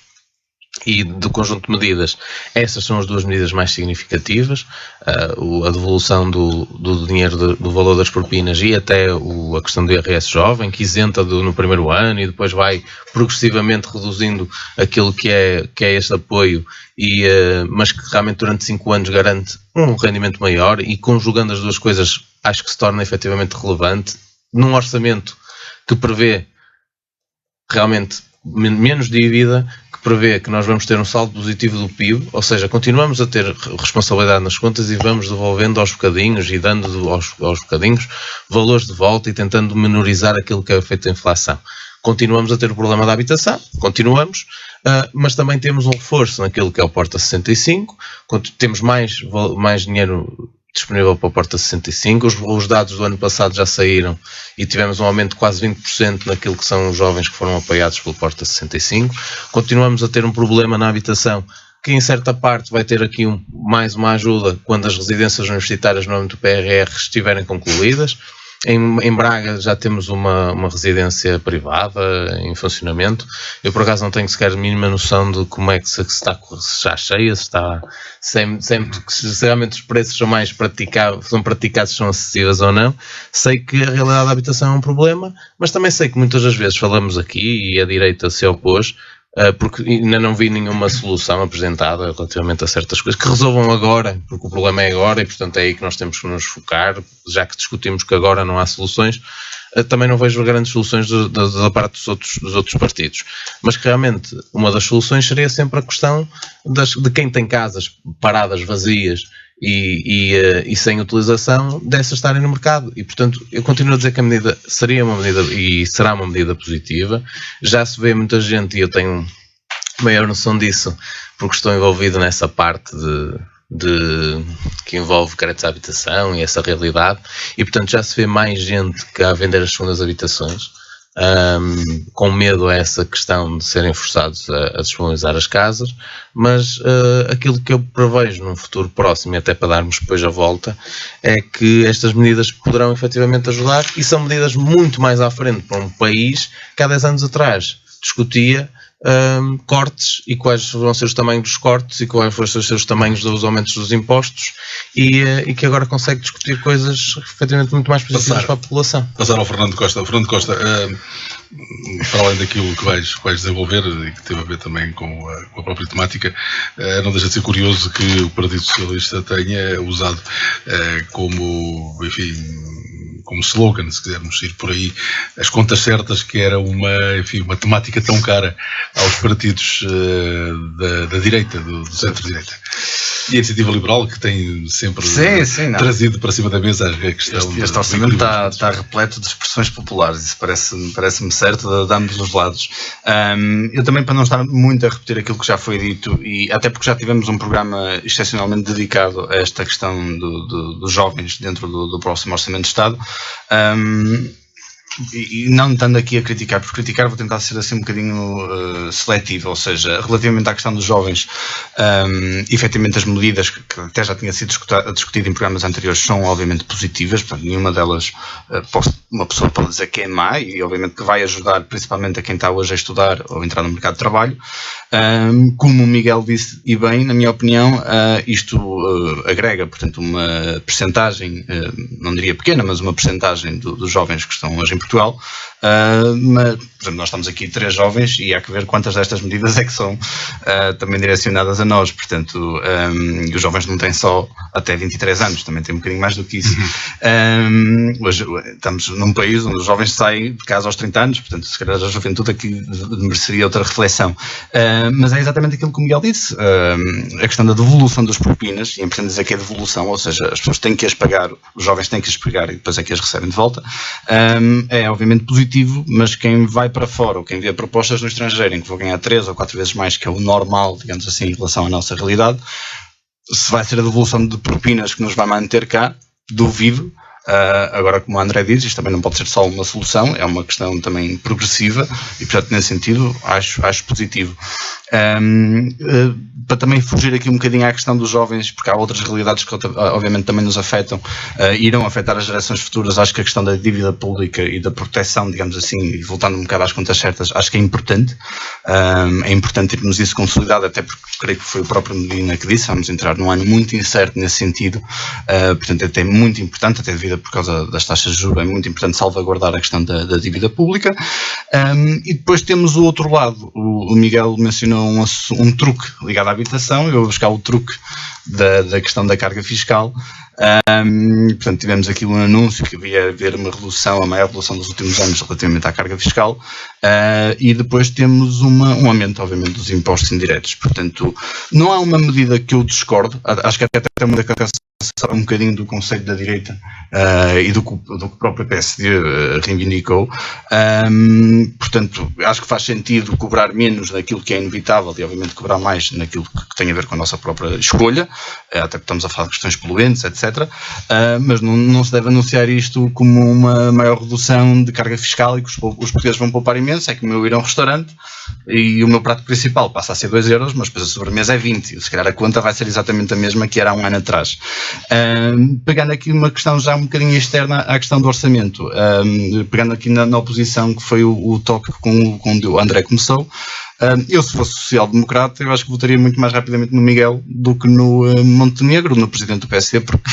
e do conjunto de medidas, essas são as duas medidas mais significativas, a devolução do dinheiro, do valor das propinas e até a questão do IRS jovem, que isenta no primeiro ano e depois vai progressivamente reduzindo aquilo que é este apoio, mas que realmente durante 5 anos garante um rendimento maior, e conjugando as duas coisas acho que se torna efetivamente relevante num orçamento que prevê realmente menos dívida, que prevê que nós vamos ter um saldo positivo do PIB, ou seja, continuamos a ter responsabilidade nas contas e vamos devolvendo aos bocadinhos e dando aos bocadinhos valores de volta e tentando menorizar aquilo que é feito a inflação. Continuamos a ter o problema da habitação, continuamos, mas também temos um reforço naquilo que é o Porta 65, temos mais dinheiro disponível para o Porta 65, os dados do ano passado já saíram e tivemos um aumento de quase 20% naquilo que são os jovens que foram apoiados pelo Porta 65. Continuamos a ter um problema na habitação, que em certa parte vai ter aqui mais uma ajuda quando as residências universitárias no âmbito do PRR estiverem concluídas. Em Braga já temos uma residência privada em funcionamento. Eu por acaso não tenho sequer a mínima noção de como é que se está cheia, se realmente os preços são praticados, são acessíveis ou não. Sei que a realidade da habitação é um problema, mas também sei que muitas das vezes falamos aqui e a direita se opôs, porque ainda não vi nenhuma solução apresentada relativamente a certas coisas que resolvam agora, porque o problema é agora e portanto é aí que nós temos que nos focar, já que discutimos que agora não há soluções. Também não vejo grandes soluções da parte dos outros partidos, mas que realmente uma das soluções seria sempre a questão de quem tem casas paradas, vazias e sem utilização, dessas estarem no mercado. E portanto eu continuo a dizer que a medida seria uma medida e será uma medida positiva. Já se vê muita gente, e eu tenho maior noção disso porque estou envolvido nessa parte que envolve créditos à habitação e essa realidade, e portanto já se vê mais gente que a vender as segundas habitações, com medo a essa questão de serem forçados a disponibilizar as casas, mas aquilo que eu prevejo num futuro próximo, e até para darmos depois a volta, é que estas medidas poderão efetivamente ajudar, e são medidas muito mais à frente para um país que há 10 anos atrás discutia cortes e quais vão ser os tamanhos dos cortes e quais vão ser os tamanhos dos aumentos dos impostos, e que agora consegue discutir coisas efetivamente muito mais positivas para a população. Passar ao Fernando Costa. Fernando Costa, para além daquilo que vais desenvolver e que teve a ver também com a própria temática, não deixa de ser curioso que o Partido Socialista tenha usado como slogan, se quisermos ir por aí, as contas certas, que era uma temática tão cara aos partidos da direita, do centro-direita. E a Iniciativa Liberal, que tem sempre trazido para cima da mesa a questão... Este orçamento está repleto de expressões populares, isso parece-me certo, de ambos os lados. Eu também, para não estar muito a repetir aquilo que já foi dito, e até porque já tivemos um programa excepcionalmente dedicado a esta questão dos jovens dentro do próximo Orçamento de Estado, e não estando aqui a criticar, porque criticar vou tentar ser assim um bocadinho seletivo, ou seja, relativamente à questão dos jovens, efetivamente as medidas que até já tinha sido discutido em programas anteriores são obviamente positivas, portanto nenhuma delas uma pessoa pode dizer que é má, e obviamente que vai ajudar principalmente a quem está hoje a estudar ou entrar no mercado de trabalho. Como o Miguel disse, e bem, na minha opinião, isto agrega, portanto, uma percentagem, não diria pequena, mas uma percentagem dos jovens que estão hoje em Portugal, Mas, por exemplo, nós estamos aqui 3 jovens e há que ver quantas destas medidas é que são também direcionadas a nós. Portanto, os jovens não têm só até 23 anos, também têm um bocadinho mais do que isso. Hoje estamos num país onde os jovens saem de casa aos 30 anos, portanto, se calhar a juventude aqui mereceria outra reflexão. Mas é exatamente aquilo que o Miguel disse, a questão da devolução das propinas, e é importante dizer que é devolução, ou seja, as pessoas têm que as pagar, os jovens têm que as pagar e depois é que as recebem de volta, é obviamente positivo, mas quem vai para fora, ou quem vê propostas no estrangeiro em que vou ganhar 3 ou 4 vezes mais, que é o normal, digamos assim, em relação à nossa realidade, se vai ser a devolução de propinas que nos vai manter cá, duvido. Agora, como o André diz, isto também não pode ser só uma solução, é uma questão também progressiva e, portanto, nesse sentido, acho positivo. Para também fugir aqui um bocadinho à questão dos jovens, porque há outras realidades que obviamente também nos afetam, irão afetar as gerações futuras. Acho que a questão da dívida pública e da proteção, digamos assim, e voltando um bocado às contas certas, acho que é importante. É importante termos isso consolidado, até porque creio que foi o próprio Medina que disse, vamos entrar num ano muito incerto nesse sentido, portanto é até muito importante, até devido por causa das taxas de juros, é muito importante salvaguardar a questão da dívida pública. E depois temos o outro lado, o Miguel mencionou um truque ligado à habitação, eu vou buscar o truque da questão da carga fiscal. Portanto, tivemos aqui um anúncio que havia haver uma redução, a maior redução dos últimos anos relativamente à carga fiscal, e depois temos um aumento, obviamente, dos impostos indiretos. Portanto, não há uma medida que eu discordo, acho que até tem uma declaração um bocadinho do conceito da direita e do que o próprio PSD reivindicou. Portanto, acho que faz sentido cobrar menos naquilo que é inevitável e, obviamente, cobrar mais naquilo que tem a ver com a nossa própria escolha, até porque estamos a falar de questões poluentes, etc. Mas não se deve anunciar isto como uma maior redução de carga fiscal e que os portugueses vão poupar imenso. É como eu ir a um restaurante e o meu prato principal passa a ser 2 euros, mas depois a sobremesa é 20. Se calhar a conta vai ser exatamente a mesma que era há um ano atrás. Pegando aqui uma questão já um bocadinho externa à questão do orçamento, pegando aqui na oposição, que foi o toque com o André começou, eu, se fosse social-democrata, eu acho que votaria muito mais rapidamente no Miguel do que no Montenegro, no presidente do PSD, porque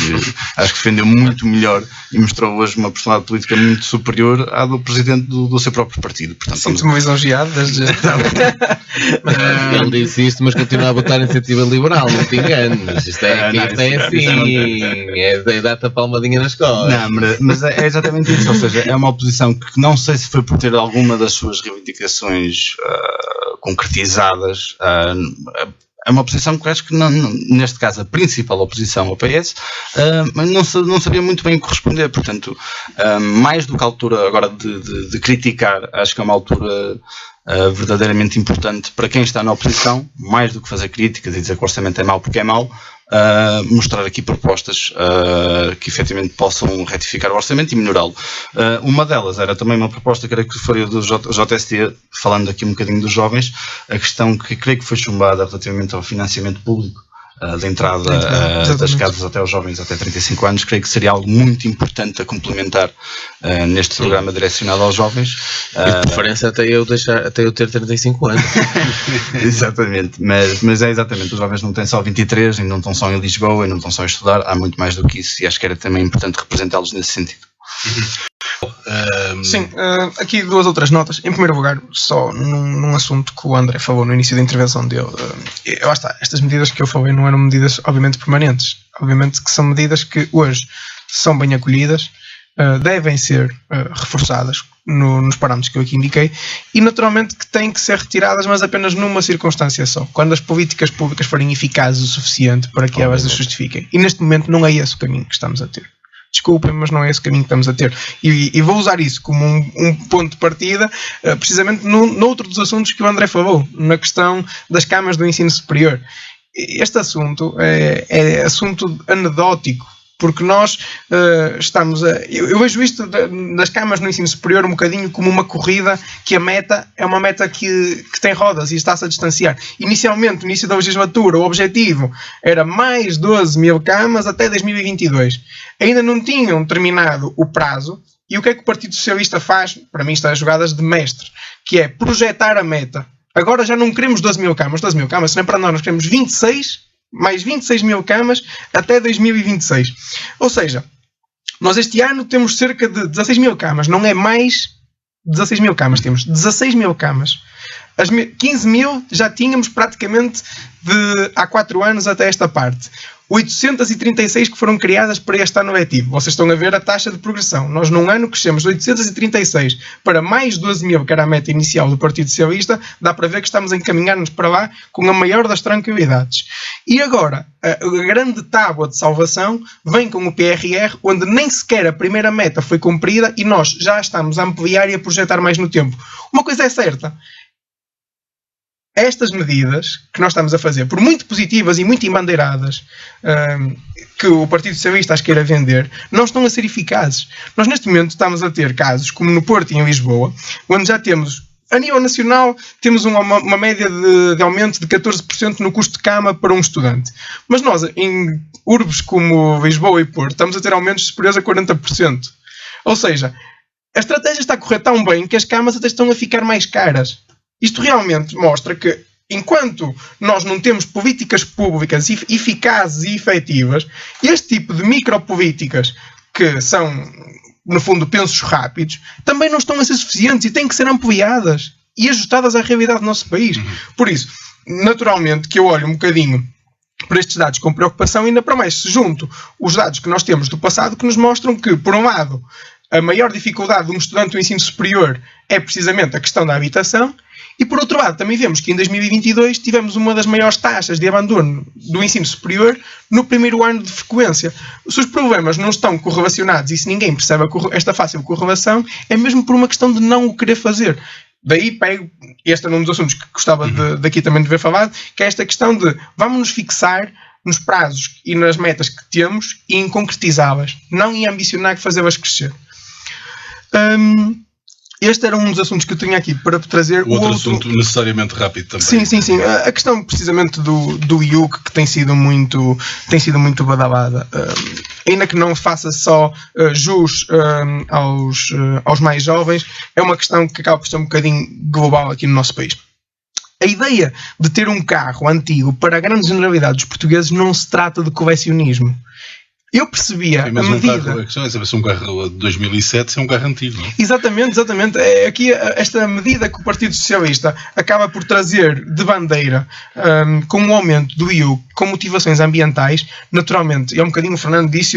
acho que defendeu muito melhor e mostrou hoje uma personalidade política muito superior à do presidente do seu próprio partido. Sinto-me lisonjeado desde já. Ele disse isto, mas continua a votar iniciativa liberal, não te enganes. Isto é assim, dá-te a palmadinha nas costas. Não, mas é exatamente isso, ou seja, é uma oposição que não sei se foi por ter alguma das suas reivindicações concretizadas, é uma oposição que acho que, neste caso, a principal oposição ao PS, não sabia muito bem corresponder. Portanto, mais do que a altura agora de criticar, acho que é uma altura verdadeiramente importante para quem está na oposição, mais do que fazer críticas e dizer que o orçamento é mau porque é mau, mostrar aqui propostas que efetivamente possam retificar o orçamento e melhorá-lo. Uma delas era também uma proposta, creio que foi do JST, falando aqui um bocadinho dos jovens, a questão que creio que foi chumbada relativamente ao financiamento público da entrada das casas até aos jovens até 35 anos, creio que seria algo muito importante a complementar neste programa direcionado aos jovens. E de preferência até eu ter 35 anos. Exatamente, mas é exatamente, os jovens não têm só 23 e não estão só em Lisboa e não estão só a estudar, há muito mais do que isso e acho que era também importante representá-los nesse sentido. Sim, aqui 2 ou 3 notas. Em primeiro lugar, só num assunto que o André falou no início da intervenção dele. Estas medidas que eu falei não eram medidas, obviamente, permanentes. Obviamente que são medidas que hoje são bem acolhidas, devem ser reforçadas nos parâmetros que eu aqui indiquei e, naturalmente, que têm que ser retiradas, mas apenas numa circunstância só. Quando as políticas públicas forem eficazes o suficiente para que elas as justifiquem. E, neste momento, não é esse o caminho que estamos a ter. Desculpem, mas não é esse o caminho que estamos a ter. E vou usar isso como um ponto de partida, precisamente noutro dos assuntos que o André falou, na questão das câmaras do ensino superior. Este assunto é assunto anedótico, porque nós estamos eu vejo isto das câmaras no ensino superior um bocadinho como uma corrida que a meta é uma meta que tem rodas e está-se a distanciar. Inicialmente, no início da legislatura, o objetivo era mais 12 mil camas até 2022. Ainda não tinham terminado o prazo e o que é que o Partido Socialista faz? Para mim está a jogadas de mestre, que é projetar a meta. Agora já não queremos 12 mil camas, se não é para nós queremos 26 mais 26 mil camas até 2026. Ou seja, nós este ano temos cerca de 16 mil camas, não é mais 16 mil camas temos. 16 mil camas. As 15 mil já tínhamos praticamente há 4 anos até esta parte. 836 que foram criadas para este ano letivo. Vocês estão a ver a taxa de progressão. Nós num ano crescemos de 836 para mais 12 mil, que era a meta inicial do Partido Socialista. Dá para ver que estamos a encaminhar-nos para lá com a maior das tranquilidades. E agora, a grande tábua de salvação vem com o PRR, onde nem sequer a primeira meta foi cumprida e nós já estamos a ampliar e a projetar mais no tempo. Uma coisa é certa. Estas medidas que nós estamos a fazer, por muito positivas e muito embandeiradas, que o Partido Socialista as queira vender, não estão a ser eficazes. Nós neste momento estamos a ter casos, como no Porto e em Lisboa, onde já temos, a nível nacional, temos uma média de aumento de 14% no custo de cama para um estudante. Mas nós, em urbes como Lisboa e Porto, estamos a ter aumentos superiores a 40%. Ou seja, a estratégia está a correr tão bem que as camas até estão a ficar mais caras. Isto realmente mostra que, enquanto nós não temos políticas públicas eficazes e efetivas, este tipo de micropolíticas, que são, no fundo, pensos rápidos, também não estão a ser suficientes e têm que ser ampliadas e ajustadas à realidade do nosso país. Por isso, naturalmente, que eu olho um bocadinho para estes dados com preocupação, ainda para mais se junto os dados que nós temos do passado, que nos mostram que, por um lado, a maior dificuldade de um estudante do ensino superior é precisamente a questão da habitação. E, por outro lado, também vemos que em 2022 tivemos uma das maiores taxas de abandono do ensino superior no primeiro ano de frequência. Se os problemas não estão correlacionados e se ninguém percebe esta fácil correlação, é mesmo por uma questão de não o querer fazer. Daí pego, este é um dos assuntos que gostava daqui também de ver falado, que é esta questão de vamos nos fixar nos prazos e nas metas que temos e em concretizá-las, não em ambicionar fazê-las crescer. Este era um dos assuntos que eu tinha aqui para trazer. O outro assunto necessariamente rápido também. Sim. A questão precisamente do IUC, que tem sido muito badalada. Ainda que não faça só jus aos mais jovens, é uma questão que acaba por ser um bocadinho global aqui no nosso país. A ideia de ter um carro antigo para a grande generalidade dos portugueses não se trata de colecionismo. Eu percebia a medida... A questão é saber se um carro de 2007 é um carro antigo, não é? Exatamente. É aqui esta medida que o Partido Socialista acaba por trazer de bandeira com o aumento do IUC, com motivações ambientais, naturalmente, e é um bocadinho o Fernando disse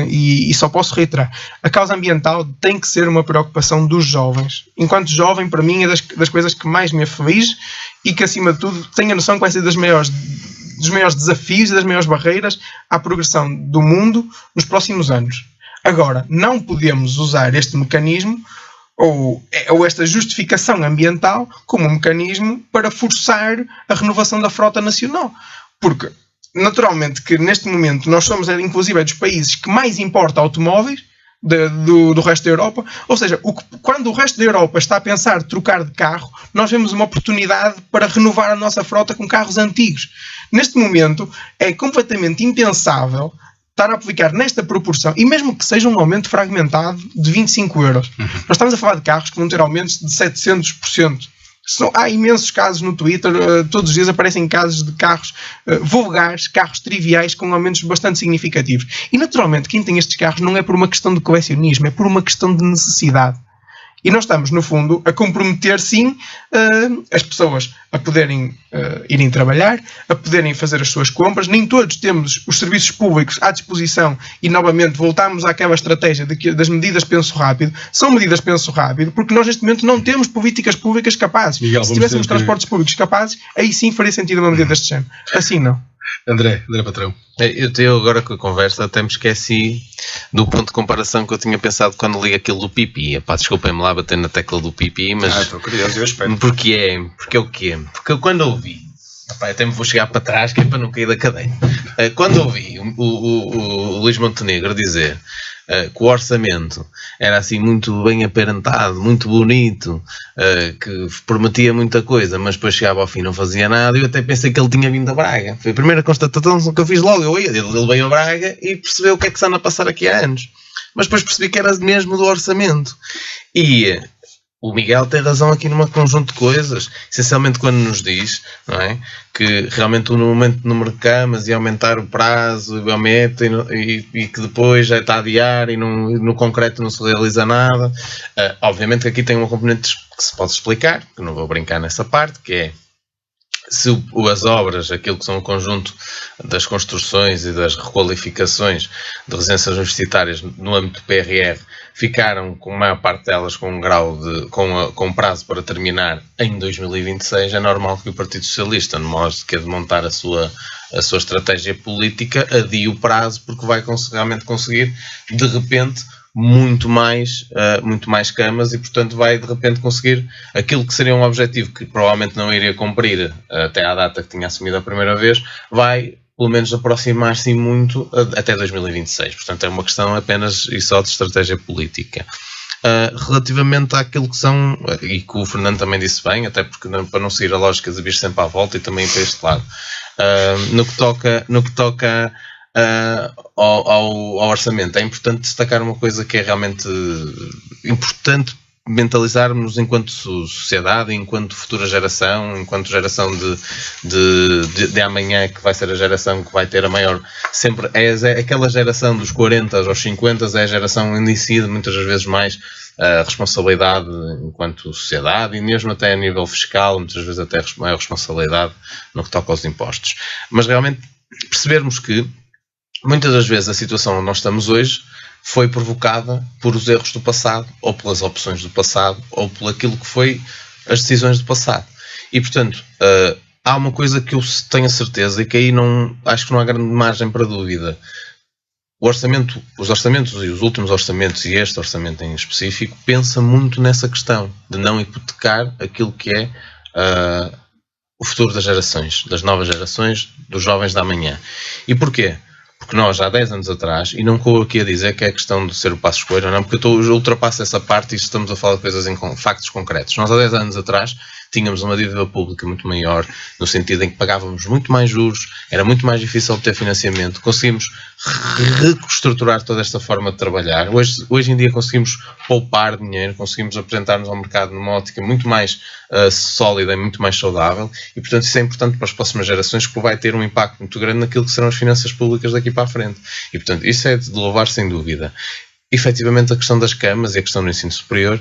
e só posso reiterar, a causa ambiental tem que ser uma preocupação dos jovens. Enquanto jovem, para mim, é das coisas que mais me aflige e que, acima de tudo, tenho a noção que vai ser dos maiores desafios e das maiores barreiras à progressão do mundo nos próximos anos. Agora, não podemos usar este mecanismo ou esta justificação ambiental como um mecanismo para forçar a renovação da frota nacional. Porque, naturalmente, que neste momento nós somos, inclusive, dos países que mais importa automóveis do resto da Europa. Ou seja, quando o resto da Europa está a pensar trocar de carro, nós vemos uma oportunidade para renovar a nossa frota com carros antigos. Neste momento, é completamente impensável estar a aplicar nesta proporção, e mesmo que seja um aumento fragmentado de 25 euros. Nós estamos a falar de carros que vão ter aumentos de 700%. Há imensos casos no Twitter, todos os dias aparecem casos de carros vulgares, carros triviais, com aumentos bastante significativos. E naturalmente quem tem estes carros não é por uma questão de colecionismo, é por uma questão de necessidade. E nós estamos, no fundo, a comprometer, sim, as pessoas a poderem irem trabalhar, a poderem fazer as suas compras. Nem todos temos os serviços públicos à disposição e, novamente, voltamos àquela estratégia das medidas penso rápido. São medidas penso rápido porque nós, neste momento, não temos políticas públicas capazes. Miguel, se tivéssemos transportes públicos capazes, aí sim faria sentido uma medida deste género. Assim não. André Patrão. Eu agora com a conversa até me esqueci do ponto de comparação que eu tinha pensado quando li aquilo do pipi. Desculpem-me lá bater na tecla do pipi, mas... estou curioso, eu espero. Porque o quê? Porque eu quando ouvi, até me vou chegar para trás que é para não cair da cadeia. Quando ouvi o Luís Montenegro dizer que o orçamento era assim muito bem aparentado, muito bonito, que prometia muita coisa, mas depois chegava ao fim e não fazia nada, eu até pensei que ele tinha vindo a Braga. Foi a primeira constatação que eu fiz logo. Ele veio a Braga e percebeu o que é que se anda a passar aqui há anos. Mas depois percebi que era mesmo do orçamento. E o Miguel tem razão aqui num conjunto de coisas. Essencialmente quando nos diz, não é, que realmente o aumento do número de camas e aumentar o prazo e que depois já está a adiar e no concreto não se realiza nada. Obviamente que aqui tem uma componente que se pode explicar, que não vou brincar nessa parte, que é se as obras, aquilo que são o conjunto das construções e das requalificações de residências universitárias no âmbito do PRR ficaram com a maior parte delas com um grau com prazo para terminar em 2026, é normal que o Partido Socialista, no modo que é de montar a sua estratégia política, adie o prazo, porque vai realmente conseguir, de repente, muito mais camas e, portanto, vai de repente conseguir aquilo que seria um objetivo que provavelmente não iria cumprir até à data que tinha assumido a primeira vez, vai pelo menos aproximar-se muito até 2026. Portanto, é uma questão apenas e só de estratégia política. Relativamente àquilo que são, e que o Fernando também disse bem, até porque para não seguir a lógica de vir sempre à volta e também para este lado, no que toca ao orçamento, é importante destacar uma coisa que é realmente importante mentalizarmos enquanto sociedade, enquanto futura geração, enquanto geração de amanhã, que vai ser a geração que vai ter a maior, sempre é aquela geração dos 40 aos 50, é a geração onde incide muitas das vezes mais a responsabilidade enquanto sociedade e mesmo até a nível fiscal, muitas vezes até maior responsabilidade no que toca aos impostos. Mas realmente percebermos que muitas das vezes a situação onde nós estamos hoje foi provocada por os erros do passado, ou pelas opções do passado, ou por aquilo que foi as decisões do passado. E, portanto, há uma coisa que eu tenho a certeza e que aí acho que não há grande margem para dúvida. Os orçamentos e os últimos orçamentos, e este orçamento em específico, pensa muito nessa questão de não hipotecar aquilo que é o futuro das gerações, das novas gerações, dos jovens da amanhã. E porquê? Porque nós, há 10 anos atrás, e não estou aqui a dizer que é questão de ser o Passos Coelho, não, porque eu ultrapasso essa parte e estamos a falar de coisas em factos concretos. Nós, há 10 anos atrás, tínhamos uma dívida pública muito maior, no sentido em que pagávamos muito mais juros, era muito mais difícil obter financiamento, conseguimos reestruturar toda esta forma de trabalhar. Hoje em dia conseguimos poupar dinheiro, conseguimos apresentar-nos ao mercado numa ótica muito mais sólida e muito mais saudável, e portanto isso é importante para as próximas gerações, que vai ter um impacto muito grande naquilo que serão as finanças públicas daqui para a frente. E portanto isso é de louvar sem dúvida. Efetivamente a questão das camas e a questão do ensino superior,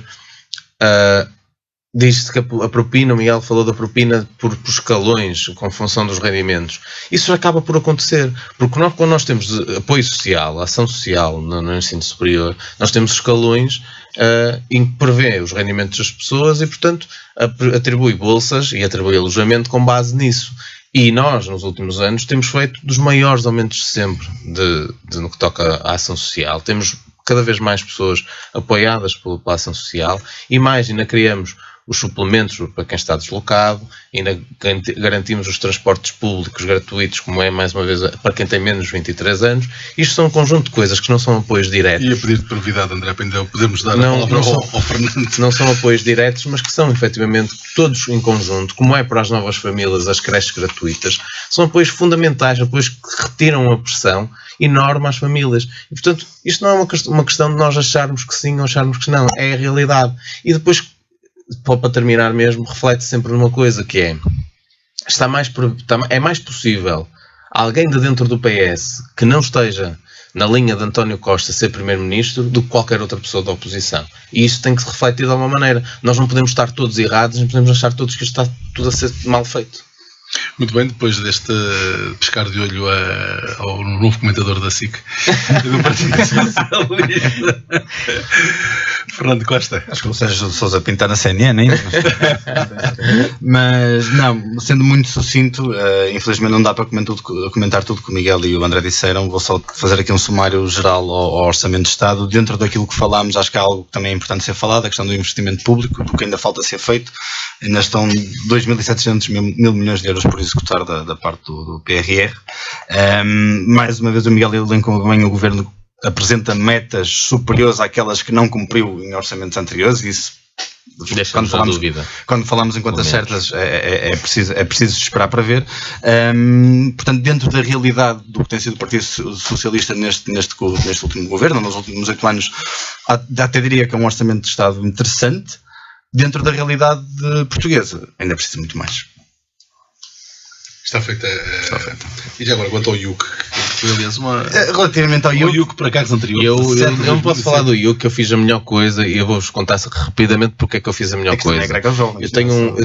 diz-se que a propina, o Miguel falou da propina por escalões, com função dos rendimentos. Isso acaba por acontecer, porque quando nós temos apoio social, ação social no ensino superior, nós temos escalões em que prevê os rendimentos das pessoas e, portanto, atribui bolsas e atribui alojamento com base nisso. E nós, nos últimos anos, temos feito dos maiores aumentos de sempre no que toca à ação social. Temos cada vez mais pessoas apoiadas pela ação social e ainda criamos os suplementos para quem está deslocado, ainda garantimos os transportes públicos gratuitos, como é, mais uma vez, para quem tem menos de 23 anos. Isto são um conjunto de coisas que não são apoios diretos. E a pedir de brevidade, André, ainda podemos dar a palavra ao Fernando. Não são apoios diretos, mas que são, efetivamente, todos em conjunto, como é para as novas famílias, as creches gratuitas, são apoios fundamentais, apoios que retiram a pressão enorme às famílias. E, portanto, isto não é uma questão de nós acharmos que sim ou acharmos que não, é a realidade. E depois, para terminar mesmo, reflete sempre numa coisa que é mais possível alguém de dentro do PS que não esteja na linha de António Costa ser primeiro-ministro do que qualquer outra pessoa da oposição. E isso tem que se refletir de alguma maneira. Nós não podemos estar todos errados, não podemos achar todos que isto está tudo a ser mal feito. Muito bem, depois deste pescar de olho ao novo comentador da SIC do Partido Socialista, Fernando Costa. Acho que o Sérgio de Sousa pintar na CNN, hein? Mas, não, sendo muito sucinto, infelizmente não dá para comentar tudo que o Miguel e o André disseram. Vou só fazer aqui um sumário geral ao Orçamento de Estado. Dentro daquilo que falámos, acho que há algo que também é importante ser falado, a questão do investimento público, porque ainda falta ser feito. Ainda estão 2.700 mil milhões de euros por executar da parte do PRR. Mais uma vez o Miguel elencou bem, o Governo apresenta metas superiores àquelas que não cumpriu em orçamentos anteriores, e isso, quando falamos em contas certas, é preciso esperar para ver. Portanto, dentro da realidade do que tem sido o Partido Socialista neste último governo, nos últimos 8 anos, até diria que é um orçamento de Estado interessante, dentro da realidade portuguesa. Ainda precisa muito mais. Está feita. E já agora, quanto ao Yuke, foi aliás Relativamente ao Yuke para carros anteriores. Eu não posso falar do Yuke, que eu fiz a melhor coisa, e eu vou-vos contar rapidamente porque é que eu fiz a melhor coisa. Eu tenho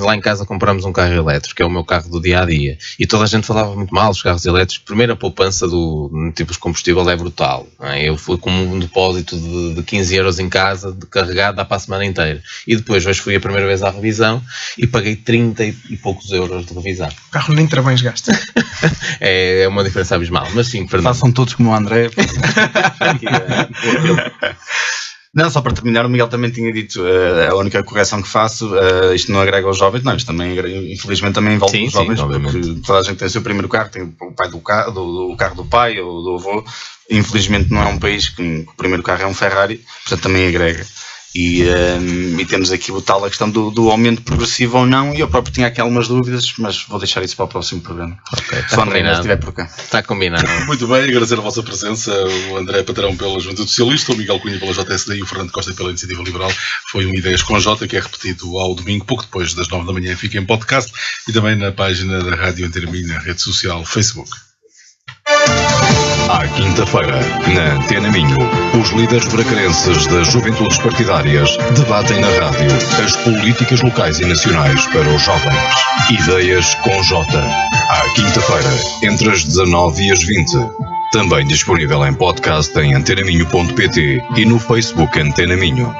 lá em casa compramos um carro elétrico, que é o meu carro do dia a dia, e toda a gente falava muito mal dos carros elétricos. Primeiro, a poupança do tipo de combustível é brutal, não é? Eu fui com um depósito de 15 euros em casa, de carregado, dá para a semana inteira, e depois hoje fui a primeira vez à revisão e paguei 30 e poucos euros de revisão. O carro nem travões gasta. É uma diferença abismal, mas sim, Fernando. Façam todos como o André. Não, só para terminar, o Miguel também tinha dito, a única correção que faço, isto não agrega aos jovens, não, isto também, infelizmente, também envolve os jovens, porque toda a gente tem o seu primeiro carro, tem o pai do carro do pai ou do avô. Infelizmente não é um país que o primeiro carro é um Ferrari, portanto também agrega. E temos aqui a questão do aumento progressivo ou não, e eu próprio tinha aqui algumas dúvidas, mas vou deixar isso para o próximo programa. Ok, se o André ainda estiver por cá. Está combinado. Muito bem, agradecer a vossa presença, o André Patrão pela Juventude Socialista, o Miguel Cunha pela JSD e o Fernando Costa pela Iniciativa Liberal. Foi um Ideias com J, que é repetido ao domingo, pouco depois das 9 da manhã, fica em podcast e também na página da Rádio Antenaminho, na rede social Facebook. À quinta-feira, na Antena Minho, os líderes bracarenses das juventudes partidárias debatem na rádio as políticas locais e nacionais para os jovens. Ideias com J. À quinta-feira, entre as 19 e as 20. Também disponível em podcast em antenaminho.pt e no Facebook Antena Minho.